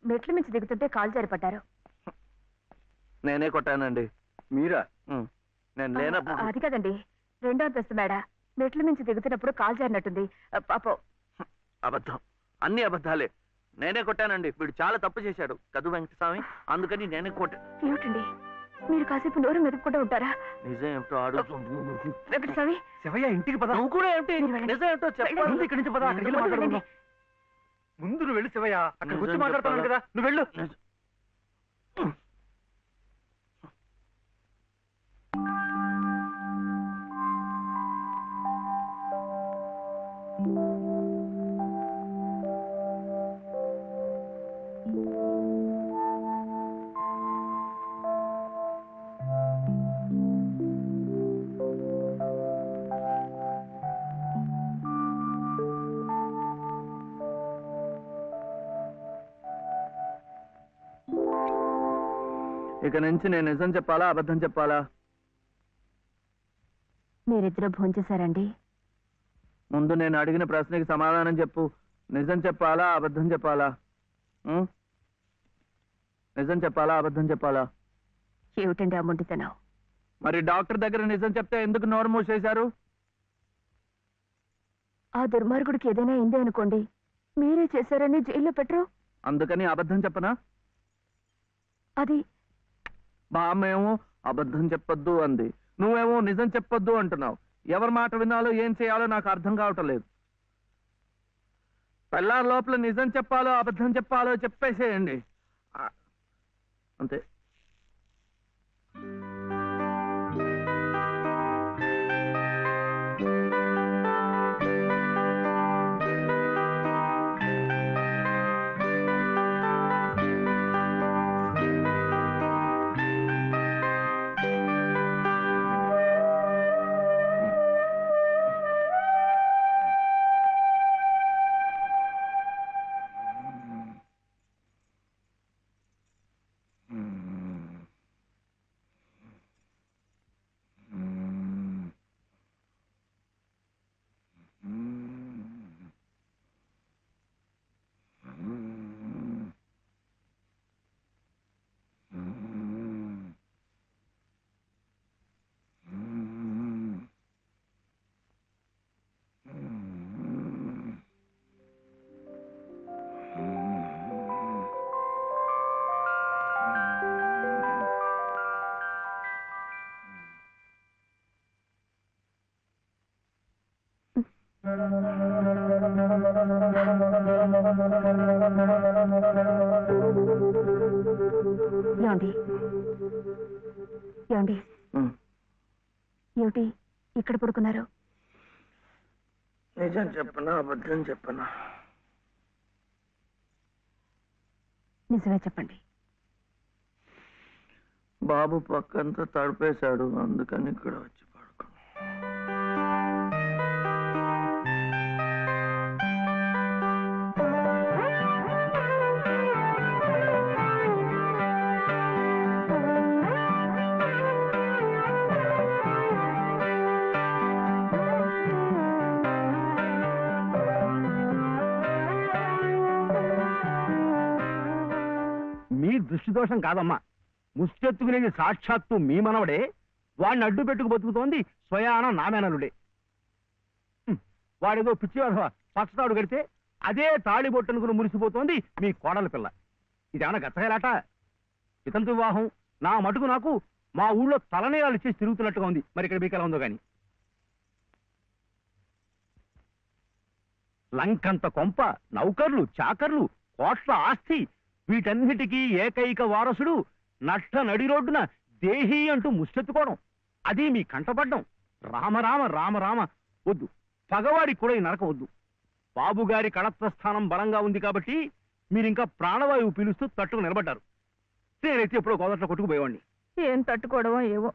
మెట్ల మించి దిగుతుంటే కాలు జారిపడ్డారు. నేనే కొట్టానండి. మీరా? నేను లేనప్పుడు. అది కదండి, 2వ అంతస్తు మేడ. మెట్ల మించి దిగుతున్నప్పుడు కాలు జారినట్టుంది. పాపం. అబద్ధం, అన్ని అబద్ధాలే. నేనే కొట్టానండి. వీడు చాలా తప్పు చేశాడు కదు వెంకటస్వామి, అందుకని నేనే కొట్టా. ఏమిటండి మీరు కాసేపు నోరు మెదుపుకుంటూ ఉంటారా? నిజం ఏమిటో ఆడు. వెంకటస్వామి, శివయ్య ఇంటికి పద. నువ్వు కూడా ఏమిటి నిజం ఏమిటో చెప్పాలి. ఇక్కడి నుంచి పద, అక్కడికి వెళ్ళి మాట్లాడుకుందాం. ముందు నువ్వు వెళ్ళు శివయ్య, అక్కడికి వచ్చి మాట్లాడుతున్నాను కదా, నువ్వు వెళ్ళు. ఇక నుంచి నేను నిజం చెప్పాలా అబద్ధం చెప్పాలా? మీరిద్దరూ భోంచేశారండి? ముందు నేను అడిగిన ప్రశ్నకి సమాధానం చెప్పు. నిజం చెప్పాలా అబద్ధం చెప్పాలా? నిజం చెప్పాలా అబద్ధం చెప్పాలా? ఏమిటండి ఆ మొండితనం? మరి డాక్టర్ దగ్గర నిజం చెప్తే ఎందుకు నోరు మూసేశారు? ఆ దుర్మార్గుడికి ఏదైనా అయిందే అనుకోండి, మీరే చేశారని జైల్లో పెట్టరు. అందుకని అబద్ధం చెప్పనా? అది బామ్మేమో అబద్ధం చెప్పొద్దు అంది, నువ్వేమో నిజం చెప్పొద్దు అంటున్నావు. ఎవరి మాట వినాలో ఏం చేయాలో నాకు అర్థం కావటం లేదు. పెళ్ళారి లోపల నిజం చెప్పాలో అబద్ధం చెప్పాలో చెప్పేసేయండి అంతే. ఏమండి ఏమండి ఏమిటి ఇక్కడ పడుకున్నారు? నిజం చెప్పనా అబద్ధం చెప్పనా? నిజమే చెప్పండి. బాబు పక్కంతా తడిపేశాడు, అందుకని ఇక్కడ వచ్చి పడుకున్నా. మీ దృష్టి దోషం కాదమ్మా, ముష్టెత్తుకునేది సాక్షాత్తు మీ మనవడే. వాడిని అడ్డు పెట్టుకు బతుకుతోంది స్వయాన నామేనలుడే. వాడేదో పిచ్చి పచ్చతాడు కడితే అదే తాళి బొట్టనుకుని మురిసిపోతోంది మీ కోడల పిల్ల. ఇదేమన్నా గచ్చగలాట? ఇతంతు వివాహం నా మటుకు నాకు మా ఊళ్ళో తలనేరాలు ఇచ్చేసి తిరుగుతున్నట్టుగా ఉంది. మరి ఇక్కడ మీకు ఎలా ఉందో గాని. లంకంత కొంప, నౌకర్లు, చాకర్లు, కోట్ల ఆస్తి, వీటన్నిటికీ ఏకైక వారసుడు నష్ట నడి రోడ్డున దేహీ అంటూ ముష్టెత్తుకోవడం, అది మీ కంటపడ్డం. రామరామ రామరామ వద్దు. పగవాడికి కూడా ఈ నరకం వద్దు. బాబుగారి కళత్రస్థానం బలంగా ఉంది కాబట్టి మీరింకా ప్రాణవాయువు పీలుస్తూ తట్టుకు నిలబడ్డారు. నేనైతే ఎప్పుడో గోదట్లో కొట్టుకుపోయేవాడిని. ఏం తట్టుకోవడమో ఏవో,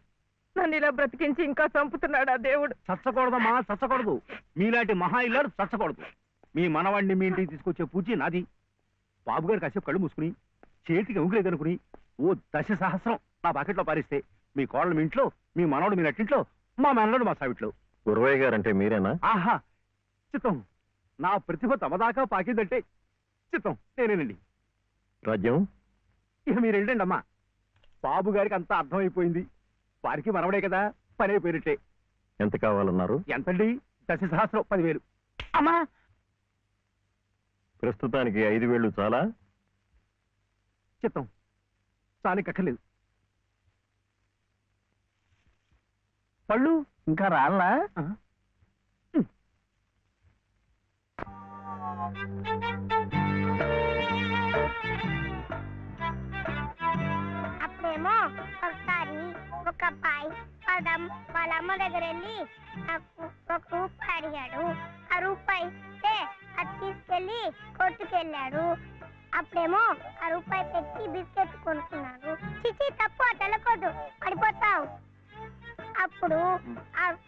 నన్ను ఇలా బ్రతికించి ఇంకా చంపుతున్నాడు ఆ దేవుడు. చచ్చకూడదమ్మా, చచ్చకూడదు. మీలాంటి మహా ఇల్లారు చచ్చకూడదు. మీ మనవాడిని మీ ఇంటికి తీసుకొచ్చే పూచి నాది. బాబుగారు కాసేపు కళ్ళు మూసుకుని చేతికి ఉంగులేదనుకుని ఓ 10 సహస్రం నా పాకెట్లో పారిస్తే మీ కోడలు మీ ఇంట్లో, మీ మనవడు మీ నట్టింట్లో, మా మనవడు మా సావిట్లో. గురవయ్య గారంటే మీరేనా? ఆహా చిత్తం. నా ప్రతిభ తమదాకా పాకిందంటే చిత్తం నేనేనండి. రాజ్యం ఇక మీరు వెళ్ళండి అమ్మా. బాబు గారికి అంతా అర్థమైపోయింది. వారికి మనవడే కదా, పని అయిపోయినట్టే. ఎంత కావాలన్నారు? ఎంతండి? 10,000 10,000. అమ్మా ప్రస్తుతానికి 5,000 చాలా? చిత్తం చాలికక్కర్లేదు. పళ్ళు ఇంకా రాళ్ళా? అప్పుడేమో ఒకసారి ఒక అబ్బాయి వాళ్ళ అమ్మ దగ్గర వెళ్ళి నాకు 1 రూపాయి అడిగాడు. ఆ రూపాయి ఇస్తే అది తీసుకెళ్లి కొట్టుకెళ్ళాడు. అప్పుడేమో ఆ రూపాయి పెట్టి బిస్కెట్ కొనుక్కున్నాడు. చిచి తప్పు తెలకొద్దు, పడిపోతావు. అప్పుడు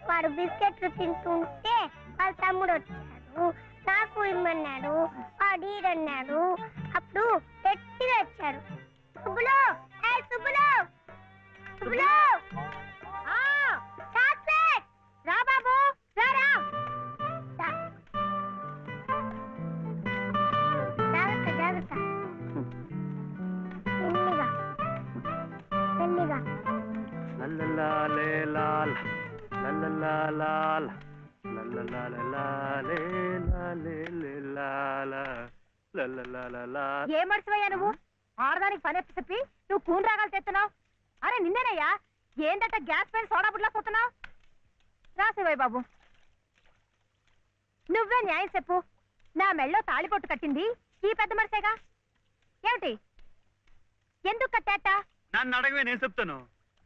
వాడు బిస్కెట్లు తింటుంటే వాళ్ళ తమ్ముడు వచ్చాడు. నాకు ఇమ్మన్నాడు. వాడు ఈడన్నాడు. అప్పుడు గట్టిగా వచ్చాడు. సుబ్బులు, సుబ్బులు, సుబ్బులు, చాక్లెట్ రా బాబు, రారా. జాగ్రత్త జాగ్రత్త, మెల్లిగా మెల్లిగా. ఏ మర్చిపోయా నువ్వు? ఆడదానికి పని చెప్పి నువ్వు కూని రాగాలు తెస్తున్నావు. అరే నిన్నేనయ్యా, ఏందట గ్యాస్ పైన సోడా బుడ్లా పోతున్నావు? రాసేవాయి బాబు, నువ్వే న్యాయం చెప్పు. నా మెళ్ళో తాళిపొట్టు కట్టింది ఈ పెద్ద మనిషేగా. ఏమిటి, ఎందుకు కట్టాట? నన్ను అడగవే, నేను చెప్తాను.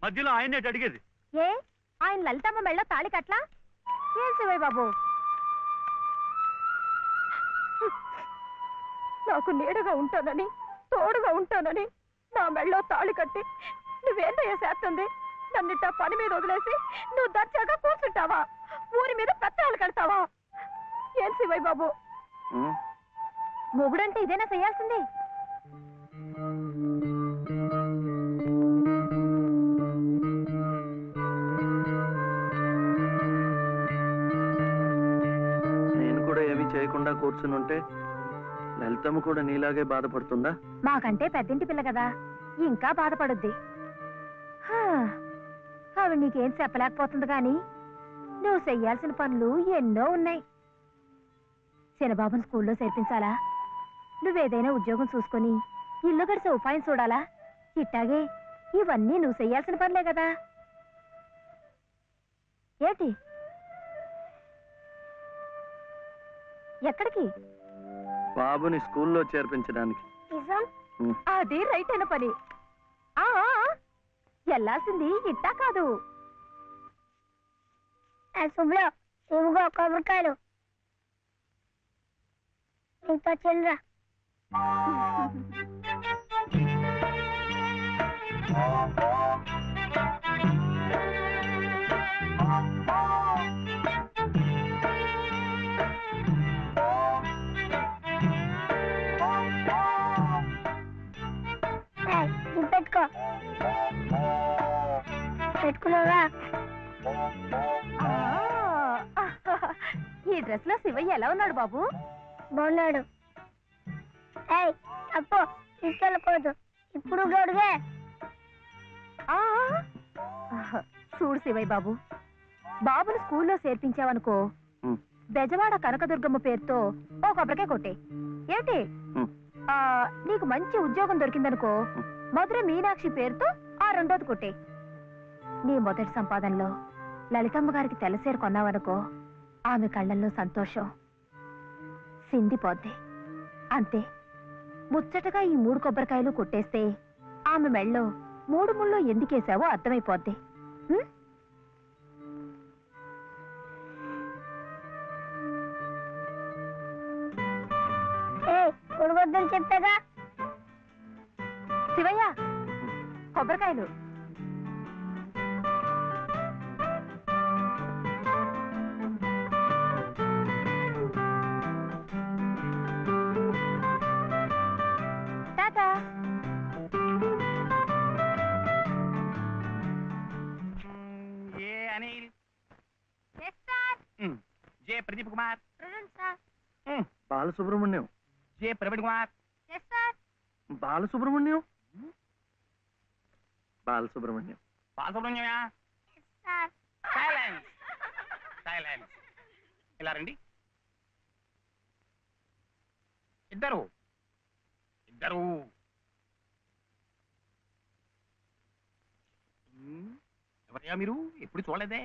మధ్యలో ఆయన అడిగేది ఏ ఆయన లలితమ్మ మెళ్ళో తాళి కట్లా? ఏం శివయ్య బాబు, నాకు నీడగా ఉంటానని తోడుగా ఉంటానని నా మెళ్ళో తాళి కట్టి నువ్వేందయ్యా చేస్తుంది? నన్నిట్ట పని మీద వదిలేసి నువ్వు దర్జాగా కూర్చుంటావా? ఊరి మీద పెత్తనాలు కడతావా? ఏం శివయ్య బాబు, మొగుడంటే ఇదేనా చేయాల్సింది? నేను కూడా ఏమీ చేయకుండా కూర్చునుంటే లలితమ్మ కూడా నీలాగే బాధపడుతుందా? మాకంటే పెద్దింటి పిల్ల కదా, ఇంకా బాధపడుద్ది. ఆవిడ నీకేం చెప్పలేకపోతుంది గాని నువ్వు చెయ్యాల్సిన పనులు ఎన్నో ఉన్నాయి. చిన్నబాబుని స్కూల్లో చేర్పించాలా? నువ్వేదైనా ఉద్యోగం చూసుకొని ఇల్లు గడిచే ఉపాయం చూడాలా? ఇట్టాగే ఇవన్నీ నువ్వు చెయ్యాల్సిన పనులే కదా. ఏంటి, ఎక్కడికి? బాబుని స్కూల్లో చేర్పించడానికి. అది రైట్ అయిన పని. వెళ్ళాల్సింది ఇట్టా కాదు. శుభ్లో ఇవిగో కొబ్బరికాయలు, నీతో చిల్లరా. పెట్టుకో, పెట్టుకున్నావా? ఈ డ్రెస్ లో శివయ్య ఎలా ఉన్నాడు బాబు? బాగున్నాడు. అప్పు తీసుకెళ్ళకూడదు, ఇప్పుడు గొడుగే. చూడు శివయ్య బాబు, బాబుని స్కూల్లో చేర్పించావనుకో, బెజవాడ కనకదుర్గమ్మ పేరుతో ఓ కొబ్బరికాయ కొట్టే. ఏంటి, నీకు మంచి ఉద్యోగం దొరికిందనుకో, మధుర మీనాక్షి పేరుతో ఆ 2వది కొట్టే. నీ మొదటి సంపాదనలో లలితమ్మ గారికి తెల్లసేరు కొన్నావనుకో, ఆమె కళ్ళల్లో సంతోషం సిందిపోద్ది. అంతే, ముచ్చటగా ఈ 3 కొబ్బరికాయలు కొట్టేస్తే ఆమె మెళ్ళో 3 ముళ్ళు ఎందుకేసావో అర్థమైపోద్ది. కొడవద్దని చెప్పాగా. శివయ్య, కొబ్బరికాయలు. Tata. A Anil, J Pradeep Kumar, Balasubrahmanyam, J Praveen Kumar, Balasubrahmanyam Balasubrahmanyam బాలసుబ్రహ్మణ్యమా? Sir silence silence. ఇలా రండి. ఇద్దరు ఇద్దరు. ఎవరయ్యా మీరు? ఎప్పుడు చూడలేదే.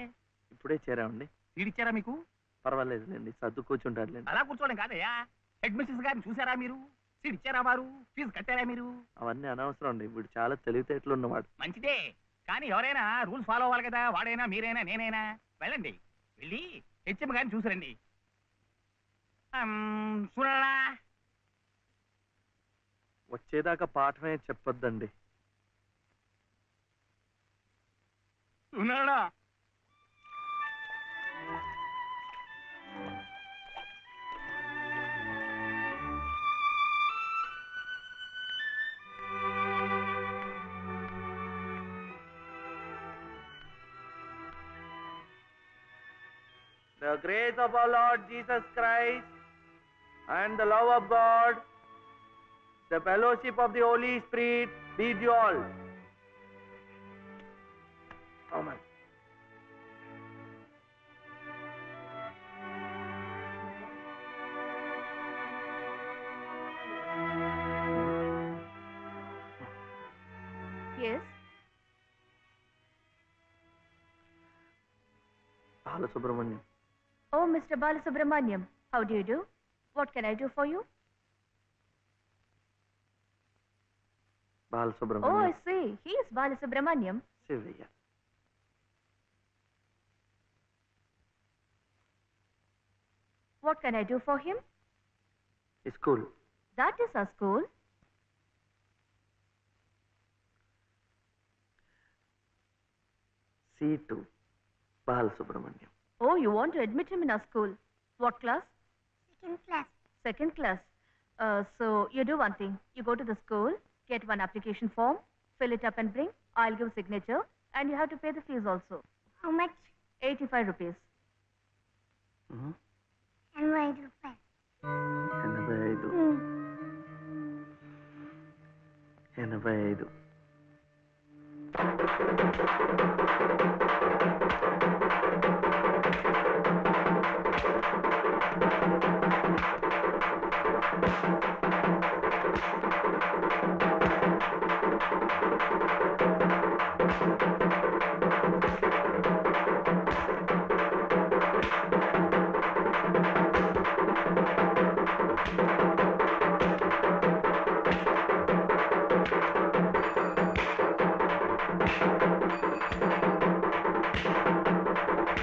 ఇప్పుడే చేరామండి. వీడిచ్చారా మీకు? పర్వాలేదులేండి, సర్దు కూర్చుంటారులేండి. అలా కూర్చోవడం కాదయ్యా. హెడ్ మిస్సెస్ గారిని చూసారా మీరు? సీట్ ఇచ్చారా వారు? ఫీజు కట్టారా మీరు? అవన్నీ అనవసరం అండి, వీడు చాలా తెలివితేటలు ఉన్నవాడు. మంచిదే, కానీ ఎవరైనా రూల్స్ ఫాలో అవ్వాలి కదా. వాడైనా మీరైనా నేనైనా. వెళ్ళండి, వెళ్ళి హెచ్ఎం గారిని చూసిరండి. చూడరా? వచ్చేదాకా పాఠమే చెప్పొద్దండి. ఉన్నాడా? The grace of our Lord Jesus Christ and the love of God, the fellowship of the Holy Spirit be with you all. Amen. S. Balasubramaniam. Oh mister Balasubramaniam, how do you do? What can I do for you? Oh, Balasubramaniam. I see. He is Balasubramaniam. Shivayya. What can I do for him? School. That is our school. C2 Balasubramaniam. Oh, you want to admit him in our school. What class? Second class. Second class. So you do one thing. You go to the school, get one application form, fill it up and bring. I'll give signature and you have to pay the fees also. How much? 85 rupees. 85 రూపాయలు. 85.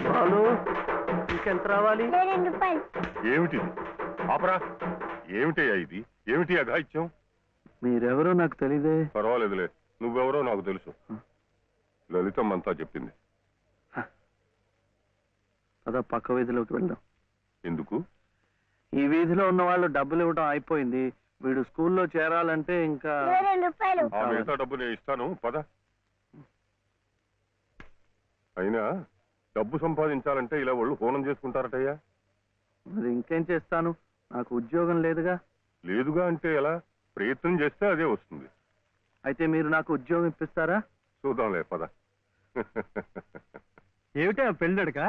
బాలు, ఇంకెంత రావాలి? 2 రూపాయలు. ఏమిటిది? ఆపరా. ఏమిటయ్యా ఇది? ఏమిటి అఘాయిత్యం? మీరెవరో నాకు తెలీదే. పర్వాలేదులే, నువ్వెవరో నాకు తెలుసు. లలితమ్మంతా చెప్పింది. అదా పక్క వీధిలోకి వెళ్దాం. ఎందుకు? ఈ వీధిలో ఉన్న వాళ్ళు డబ్బులు ఇవ్వడం అయిపోయింది. వీడు స్కూల్లో చేరాలంటే ఇంకా 2 రూపాయలు. ఆ మిగతా డబ్బు నేను ఇస్తాను, పద. అయినా డబ్బు సంపాదించాలంటే ఇలా వాళ్ళు హోనం చేసుకుంటారటయ్యా. మరి ఇంకేం చేస్తాను, నాకు ఉద్యోగం లేదుగా. లేదుగా అంటే ఎలా? ప్రయత్నం చేస్తే అదే వస్తుంది. అయితే మీరు నాకు ఉద్యోగం ఇప్పిస్తారా? చూద్దాంలే, పద. ఏమిటా పెళ్ళడుక?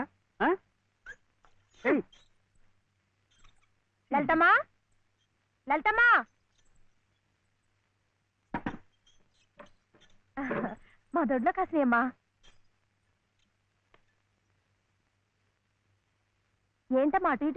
లలితమ్మా, లలితమ్మా. మా దొడ్లో కాసినమ్మా. ఏంటమ్మా అటు ఇటు